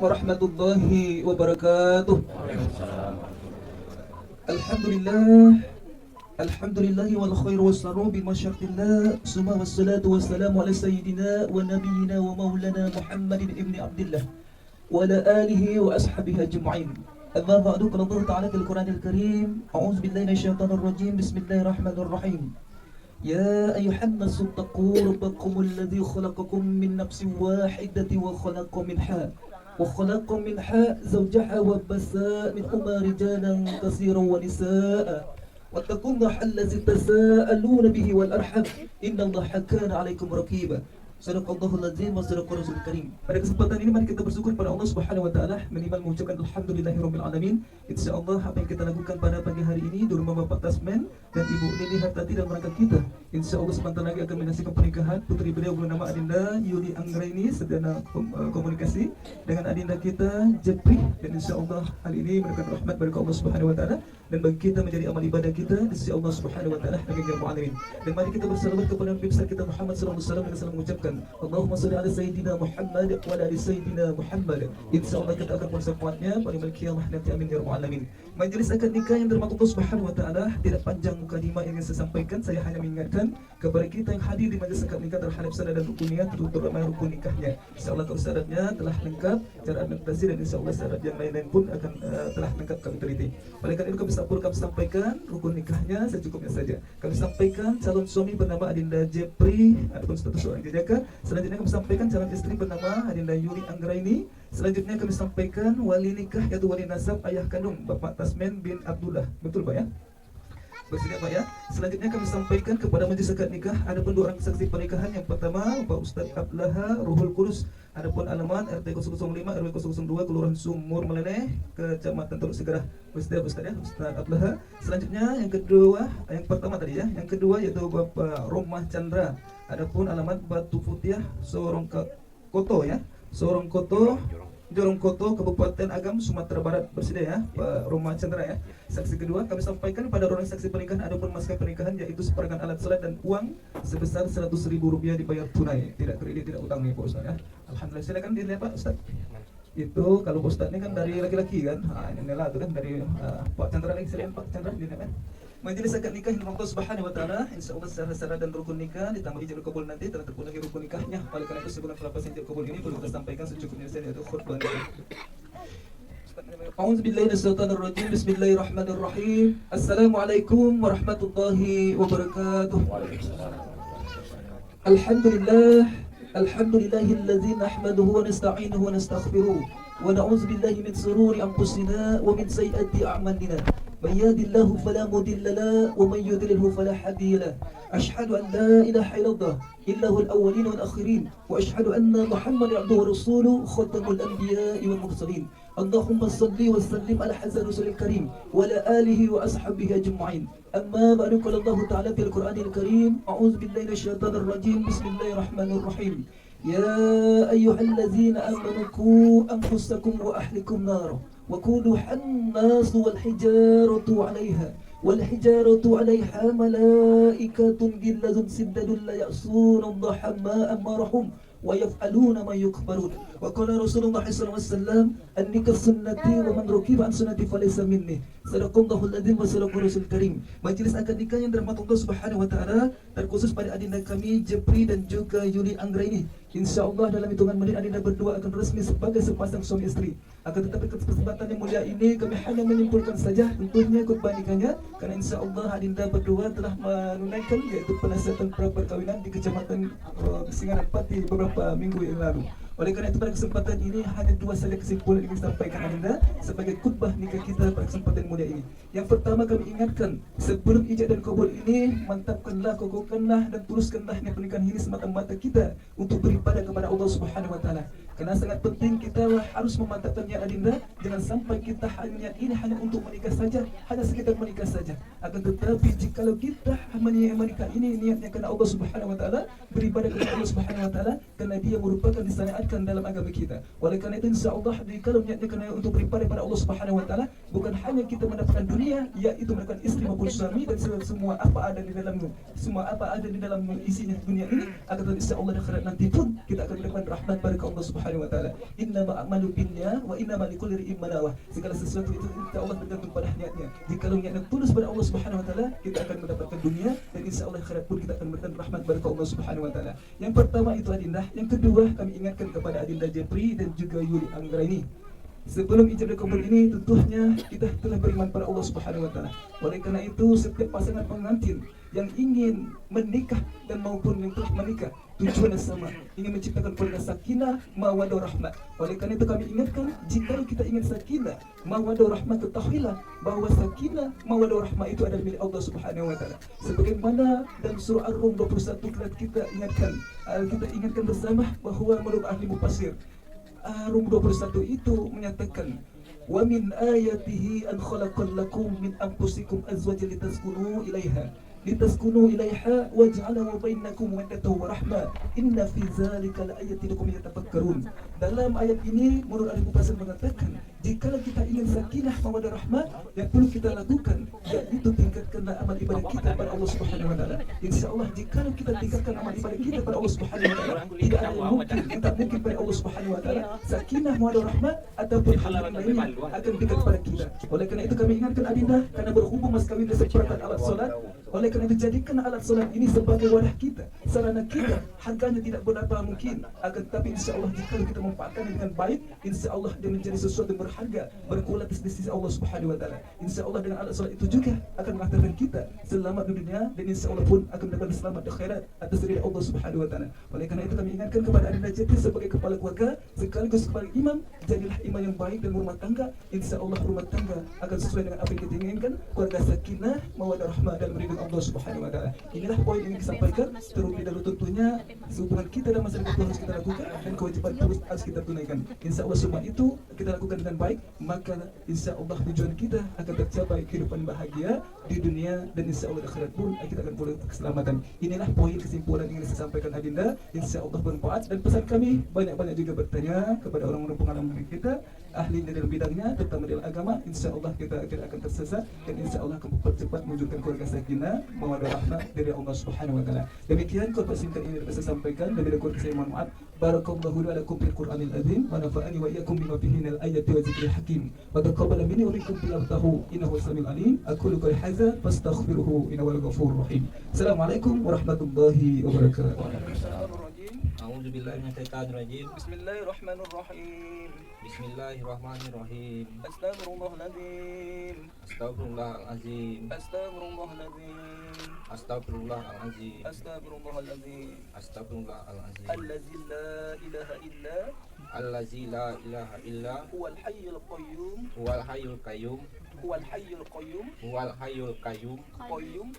warahmatullahi wabarakatuh. Alhamdulillah, alhamdulillahi wal khairu wassaru bi masyaqqillah, summa wassalatu wassalamu ala sayyidina wa nabiyyina wa maulana Muhammadin ibni Abdillah wa ala alihi wa ashabihi ajma'in. Amma ba'du, qala Allah ta'ala fil Qur'anil Karim, a'udzu billahi minasyaitonir rajim, bismillahirrahmanirrahim. يا أيها الناس اتقوا ربكم الذي خلقكم من نفس واحدة وخلق منها زوجها وبث منهما رجالا كثيرا ونساء واتقوا الله الذي تساءلون به والأرحام إن الله كان عليكم رقيبا. Sadaqallahul azim wa sadaqar rasulul karim. Pada kesempatan ini mari kita bersyukur pada Allah Subhanahu wa taala, minimal mengucapkan alhamdulillahirabbil alamin. Insyaallah apa yang kita lakukan pada pagi hari ini di rumah Bapak Tasmen dan Ibu Lili Hartati dan mereka kita, insyaallah sebentar lagi akan menyaksikan pernikahan putri beliau bernama Adinda Yuli Anggraini, sedana komunikasi dengan Adinda kita Jepri, dan insyaallah hal ini mendapat rahmat dari Allah Subhanahu wa taala dan bagi kita menjadi amal ibadah kita insyaallah Subhanahu wa taala bagi jamu alamin. Dan mari kita bersalawat kepada Nabi besar kita Muhammad sallallahu alaihi wasallam dengan salam mengucapkan Allahumma shalli ala sayyidina Muhammad wa ala ali sayyidina Muhammad. Insyaallah kita akan bersekuatnya pada malam kiamat nanti, amin ya rabbal alamin. Majelis akad nikah yang dirahmati Allah Subhanahu wa taala, tidak panjang mukadimah yang saya sampaikan, saya hanya mengingatkan kepada kita yang hadir di majelis akad nikah terhadap syarat dan rukunnya, terutama rukun nikahnya. Insyaallah kalau syaratnya telah lengkap, cara administrasi dan insyaallah syarat yang lain-lain pun akan telah lengkap kami teliti. Oleh karena itu kami sampaikan rukun nikahnya secukupnya saja. Kami sampaikan calon suami bernama Adinda Jepri ataupun status seorang jejaka. Selanjutnya kami sampaikan calon istri bernama Adinda Yuli Anggraini. Selanjutnya kami sampaikan wali nikah yaitu wali nasab ayah kandung Bapak Tasmen bin Abdullah. Betul Pak ya? Bersedia Pak ya? Selanjutnya kami sampaikan kepada majelis akad nikah adapun dua orang saksi pernikahan. Yang pertama Pak Ustadz Ablaha Ruhul Kudus, adapun alamat RT 005 RW 002 Kelurahan Sumur Meleneh, Kecamatan Teluk Segarah. Bersedia Ustadz ya, Ustadz Ablaha. Selanjutnya yang kedua, yang pertama tadi ya, yang kedua yaitu Bapak Romah Chandra, adapun alamat Batu Putih Sorong Koto ya, Sorong Koto Jorong Koto, Kabupaten Agam, Sumatera Barat. Bersedia ya Pak Roma Chandra ya. Saksi kedua kami sampaikan pada orang saksi pernikahan adapun maskah pernikahan yaitu seperangkat alat salat dan uang sebesar 100.000 rupiah dibayar tunai, tidak kredit, tidak utang nih Pak Ustaz ya. Alhamdulillah, silakan dilihat Pak Ustaz. Itu kalau Pak Ustaz ini kan dari laki-laki kan, ini Nela itu kan dari Pak Chandra lagi, silakan Pak Chandra dilihat ya. Majelis akad nikah yang Allah Subhanahu wa taala, insyaallah syarat-syarat dan rukun nikah ditambah ijab kabul nanti telah terpenuhi rukun nikahnya. Oleh karena itu sebelum pelepasan ijab kabul ini perlu kita sampaikan secukupnya saja yaitu khutbah. A'udzu billahi minasyaitonir rajim. Bismillahirrahmanirrahim. Assalamualaikum warahmatullahi wabarakatuh. Alhamdulillah, alhamdulillahilladzi nahmaduhu wa nasta'inuhu wa nastaghfiruh wa na'udzu billahi min shururi anfusina wa min sayyiati a'malina. من يهد الله فلا مضل له ومن يضلله فلا هادي له. أشهد أن لا إله إلا الله إله الأولين والآخرين وأشهد أن محمدا عبده ورسوله خاتم الأنبياء والمرسلين. اللهم صل وسلم على حسن رسول الكريم وعلى آله وأصحابه أجمعين. أما بعد قال الله تعالى في القرآن الكريم أعوذ بالله من الشيطان الرجيم بسم الله الرحمن الرحيم. يا أيها الذين آمنوا قوا أنفسكم وأهلكم نارا وقودها الناس والحجارة عليها ملائكة غلاظ شداد لا يعصون الله ما أمرهم ويفعلون ما يكبرون. وقال رسول الله صلى الله عليه وسلم النكاح سنتي ومن ركب عن سنتي فليس مني. Sadaqallahul azim wa sadaqar rasul karim. Majelis akad nikah yang dirahmati Allah Subhanahu wa taala, terkhusus pada adinda kami Jepri dan juga Yuli Anggraini. Insyaallah dalam hitungan menit adinda berdua akan resmi sebagai sepasang suami istri. Akan tetapi kesempatan yang mulia ini kami hanya menyimpulkan saja tentunya khutbah nikahnya, karena insyaallah adinda berdua telah menunaikan yaitu penasihat pra perkawinan di Kecamatan Singaran Pati beberapa minggu yang lalu. Oleh karena itu pada kesempatan ini hanya dua saja kesimpulan yang disampaikan adinda sebagai khutbah nikah kita pada kesempatan mulia ini. Yang pertama kami ingatkan, sebelum ijab dan kabul ini mantapkanlah, kokohkanlah dan tuluskanlah niat pernikahan ini semata-mata kita untuk beribadah kepada Allah Subhanahu wa taala. Karena sangat penting kita harus memantapkan niat adinda. Jangan sampai kita hanya ini hanya untuk menikah saja, hanya sekedar menikah saja. Akan tetapi jikalau kita menikah ini niatnya karena Allah Subhanahu wa taala, beribadah kepada Allah Subhanahu wa taala, karena dia merupakan disyariatkan dalam agama kita. Oleh karena itu insyaallah kalau niatnya karena untuk beribadah kepada Allah Subhanahu wa taala, bukan hanya kita mendapatkan dunia, yaitu mendapatkan istri maupun suami dan semua apa ada di dalamnya, semua apa ada di dalam isinya dunia ini, akan tetapi insyaallah di akhirat nanti pun kita akan mendapatkan rahmat dari Allah Subhanahu Subhanahu wa taala. Innama a'malu binniyat wa innama likulli imrin ma nawah. Segala sesuatu itu insya Allah bergantung pada niatnya. Jika niatnya tulus pada Allah Subhanahu wa taala, kita akan mendapatkan dunia dan insya Allah akhirat pun kita akan mendapatkan rahmat dari Allah Subhanahu wa taala. Yang pertama itu Adinda, yang kedua kami ingatkan kepada Adinda Jepri dan juga Yuli Anggraini. Sebelum ijab kabul ini tentunya kita telah beriman pada Allah Subhanahu wa taala. Oleh karena itu setiap pasangan pengantin yang ingin menikah dan maupun yang telah menikah tujuannya sama, ingin menciptakan keluarga sakinah, mawaddah, rahmah. Oleh karena itu kami ingatkan, jika kita ingin sakinah, mawaddah, rahmah, ketahuilah bahwa sakinah, mawaddah, rahmah itu adalah milik Allah Subhanahu wa taala. Sebagaimana dalam surah Ar-Rum 21 kita ingatkan bersama bahwa menurut ahli mufassir Rum 21 itu menyatakan wa min ayatihi an khalaqal lakum min anfusikum azwajan litaskunu ilaiha waj'ala bainakum mawaddatan wa rahmah inna fi dzalika laayatin liqaumin yatafakkarun. Dalam ayat ini menurut ahli mufassir mengatakan jika kita ingin sakinah mawaddah rahmah yang perlu kita lakukan yaitu tingkatkanlah amal ibadah kita pada Allah Subhanahu wa taala. Insyaallah jika kita tingkatkan amal ibadah kita pada Allah Subhanahu wa taala, tidak ada yang mungkin yang tak mungkin pada Allah Subhanahu wa taala. Sakinah mawaddah rahmah ataupun hal lainnya akan dekat pada kita. Oleh karena itu kami ingatkan Adinda, karena berhubung mas kawin seperempat alat solat, oleh karena itu jadikan alat solat ini sebagai wadah kita, sarana kita. Harganya tidak berapa mungkin, akan tetapi insyaallah jika kita memanfaatkan dengan baik, insyaallah dia menjadi sesuatu yang berharga, berkualitas di sisi Allah Subhanahu wa taala. Insyaallah dengan alat solat itu juga akan mengantarkan kita selamat di dunia dan insyaallah pun akan mendapat selamat di akhirat atas ridha Allah Subhanahu wa taala. Oleh karena itu kami ingatkan kepada Adinda Jepri sebagai kepala keluarga sekaligus kepala imam, jadilah imam yang baik dan rumah tangga. Insyaallah rumah tangga akan sesuai dengan apa yang kita inginkan, keluarga sakinah, mawaddah, rahmah dan ridha Allah Subhanahu wa taala. Inilah poin yang disampaikan. Terlebih dahulu tentunya hubungan kita dan masyarakat harus kita lakukan dan kewajiban harus kita tunaikan. Insyaallah semua itu kita lakukan dengan baik, maka insyaallah tujuan kita akan tercapai kehidupan bahagia di dunia dan insyaallah di akhirat pun kita akan boleh keselamatan. Inilah poin kesimpulan yang ingin saya sampaikan Adinda. Insyaallah bermanfaat dan pesan kami banyak-banyak juga bertanya kepada orang-orang pengalaman kita, ahli dalam bidangnya terutama dalam agama. Insyaallah kita tidak akan tersesat dan insyaallah akan mempercepat mewujudkan keluarga sakinah, mawaddah, rahmah dari Allah Subhanahu wa taala. Demikian khutbah singkat ini dapat saya sampaikan. Dan bila kurang saya mohon maaf. Barakallahu lakum fil Qur'anil azim wa nafa'ani wa iyyakum bima fihi minal ayati wa dzikril hakim. Wa taqabbala minni wa minkum tilawatahu innahu samiul alim. Aqulu qawli hadza fastaghfiruhu innahu huwal ghafurur rahim. Assalamualaikum warahmatullahi wabarakatuh. A'udzubillahi minasyaitonir rajim. Bismillahirrahmanirrahim. Bismillahirrahmanirrahim. Astaghfirullahaladzim. Astaghfirullahalazim. Astaghfirullahaladzim. Astaghfirullahalazim. Astaghfirullahaladzim. Astaghfirullahalazim. Allazi la ilaha illa Allazi la ilaha illa huwal hayyul qayyum. huwal hayyul qayyum. Huwal hayyul qayyum. Huwal hayyul qayyum.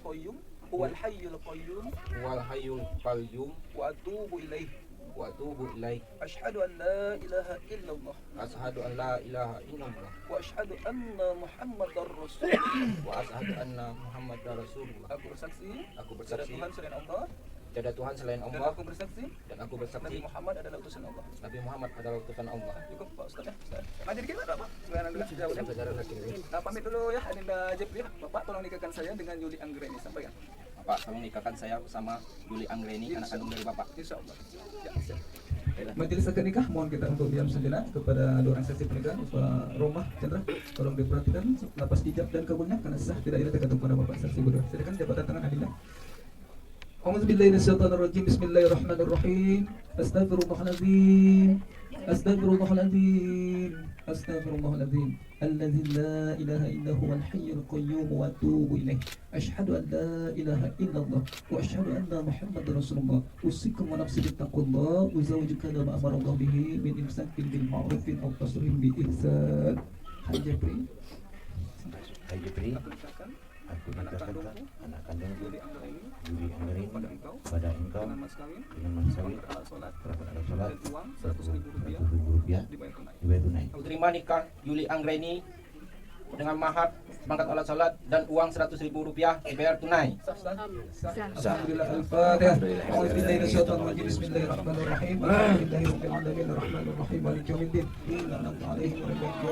Qayyum. Huwal hayyul qayyum. Huwal hayyul qayyum. Wa atubu ilaih. Wa atubu ilaih. Asyhadu an la ilaha illallah. Asyhadu an la ilaha illallah. Wa asyhadu anna Muhammadar Rasulullah. Wa asyhadu anna Muhammadar Rasulullah. Aku bersaksi Aku tiada bersaksi Tuhan selain Allah. tiada Tuhan selain Dan Allah, aku bersaksi dan aku Nabi bersaksi Muhammad adalah utusan Allah. Nabi Muhammad adalah utusan Allah. Cukup Pak Ustaz ya. Ngajar kita enggak Pak? Sekarang dulu jauh ya. Saudara laki-laki. Nah pamit dulu ya Adinda Jepri. Bapak tolong nikahkan saya dengan Yuli Anggreni. Sampaikan. Bapak, tolong nikahkan saya bersama Yuli Anggreni, anak kandung dari Bapak. Insyaallah. Ya, siap. Majelis akad nikah mohon kita untuk diam sejenak kepada dua orang saksi pernikahan Bapak Romah Chandra, tolong diperhatikan lapas ijab dan kabulnya karena sah tidak ada tergantung pada Bapak saksi berdua. Silakan jabatan tangan Adinda. A'udzubillahi minasyaitonirrajim. Bismillahirrahmanirrahim. Astaghfirullahaladzim. Astaghfirullahaladzim. Astaghfirullahaladzim. Allazi la ilaha illa huwal hayyul qayyum wa atubu ilaih. Asyhadu an la ilaha illallah wa asyhadu anna Muhammadar Rasulullah. Usikum wa nafsi bittaqullah wa zawjuka ma amara Allah bihi min imsakin bil ma'rufin aw tasrihim bi ihsan. Hai Jepri. Hai Jepri, aku nikahkan anak kandung Yuli Anggreni pada engkau dengan mas kawin berapa alat sholat 100.000 rupiah dibayar tunai. Aku terima nikah Yuli Anggreni dengan mahar seperangkat alat sholat, dan uang Rp100.000 dibayar tunai. Alhamdulillah. Al-Fatihah. A'udzu billahi minasyaitonir rajim. Bismillahirrahmanirrahim. Alhamdulillahirabbil alamin arrahmanirrahim maliki yaumiddin. Iyyaka na'budu wa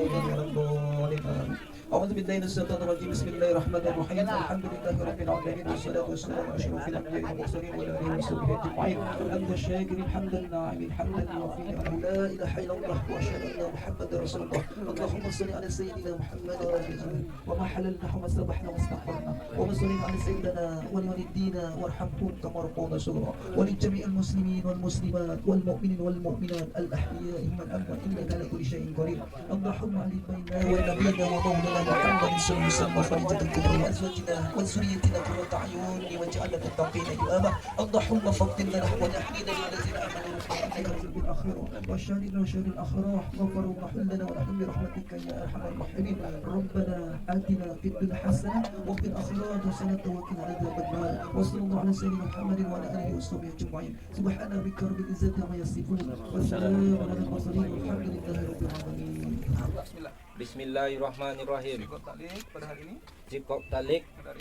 iyyaka nasta'in. أعوذ بالله من الشيطان الرجيم بسم الله الرحمن الرحيم الحمد لله رب العالمين والصلاة والسلام على أشرف الأنبياء والمرسلين وعلى آله وصحبه أجمعين حمد الشاكرين حمد الناعمين حمدا يوفي أنه لا إله إلا الله وأشهد أن محمدا رسول الله اللهم صل على سيدنا محمد وعلى آله وما حللنا وما سبحنا واستغفرنا وما صلينا على سيدنا ولوالدينا وارحمهم كما ربونا صغرا ولجميع المسلمين والمسلمات والمؤمنين والمؤمنات الأحياء والأموات إنك على كل شيء قدير اللهم علم بيننا ونبينا ومولانا محمد صلى الله عليه وسلم وفرجة الكبرى وأزواجنا وذريتنا قرة أعين واجعلنا للمتقين إماما اللهم فضلنا نحو ونحمينا للذين آمنوا إنك رزق بالآخرة وشارنا وشار الأخراح غفر وحلنا ونحن برحمتك يا أرحم الراحمين ربنا آتنا في الدنيا حسنة وفي الآخرة حسنة وقنا عذاب النار وصلى الله على سيدنا محمد وعلى آله وصحبه أجمعين سبحان ربك رب العزة عما يصفون والسلام على المرسلين والحمد لله رب العالمين. Bismillahirrahmanirrahim. Pada hari ini, Jikok Talik pada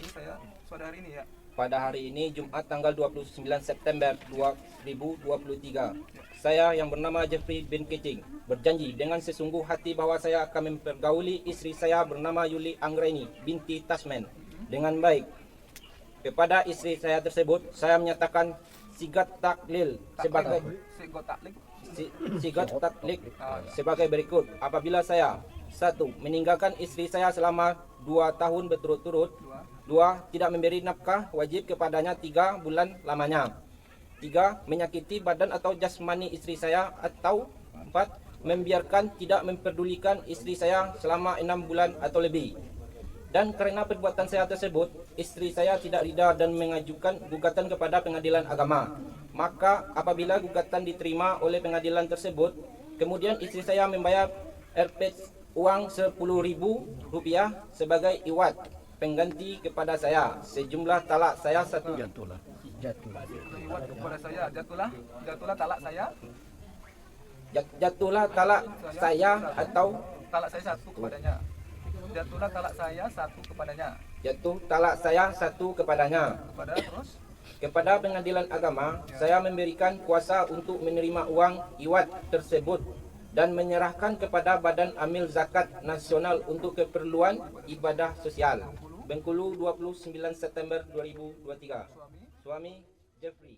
hari ini ya. pada hari ini Jumat tanggal 29 September 2023. Saya yang bernama Jeffrey bin Keting berjanji dengan sesungguh hati bahwa saya akan mempergauli istri saya bernama Yuli Anggreni binti Tasman dengan baik. Kepada istri saya tersebut saya menyatakan sigat taklil sebagai sigat taklik sebagai berikut. Apabila saya 1. Meninggalkan istri saya selama 2 tahun berturut-turut. 2. Tidak memberi nafkah wajib kepadanya 3 bulan lamanya. 3. Menyakiti badan atau jasmani istri saya. Atau 4. Membiarkan tidak memperdulikan istri saya selama 6 bulan atau lebih. Dan karena perbuatan saya tersebut, istri saya tidak rida dan mengajukan gugatan kepada pengadilan agama. Maka apabila gugatan diterima oleh pengadilan tersebut, kemudian istri saya membayar Rp uang Rp10.000 sebagai iwat pengganti kepada saya. Sejumlah talak saya 1. Iwat kepada saya, jatuhlah talak saya. Jatuhlah talak saya atau Talak saya 1 kepadanya. Jatuhlah talak saya 1 kepadanya. jatuh talak saya 1 kepadanya. Kepada terus Kepada pengadilan agama, saya memberikan kuasa untuk menerima uang iwat tersebut dan menyerahkan kepada Badan Amil Zakat Nasional untuk keperluan ibadah sosial. Bengkulu 29 September 2023. Suami Jeffrey.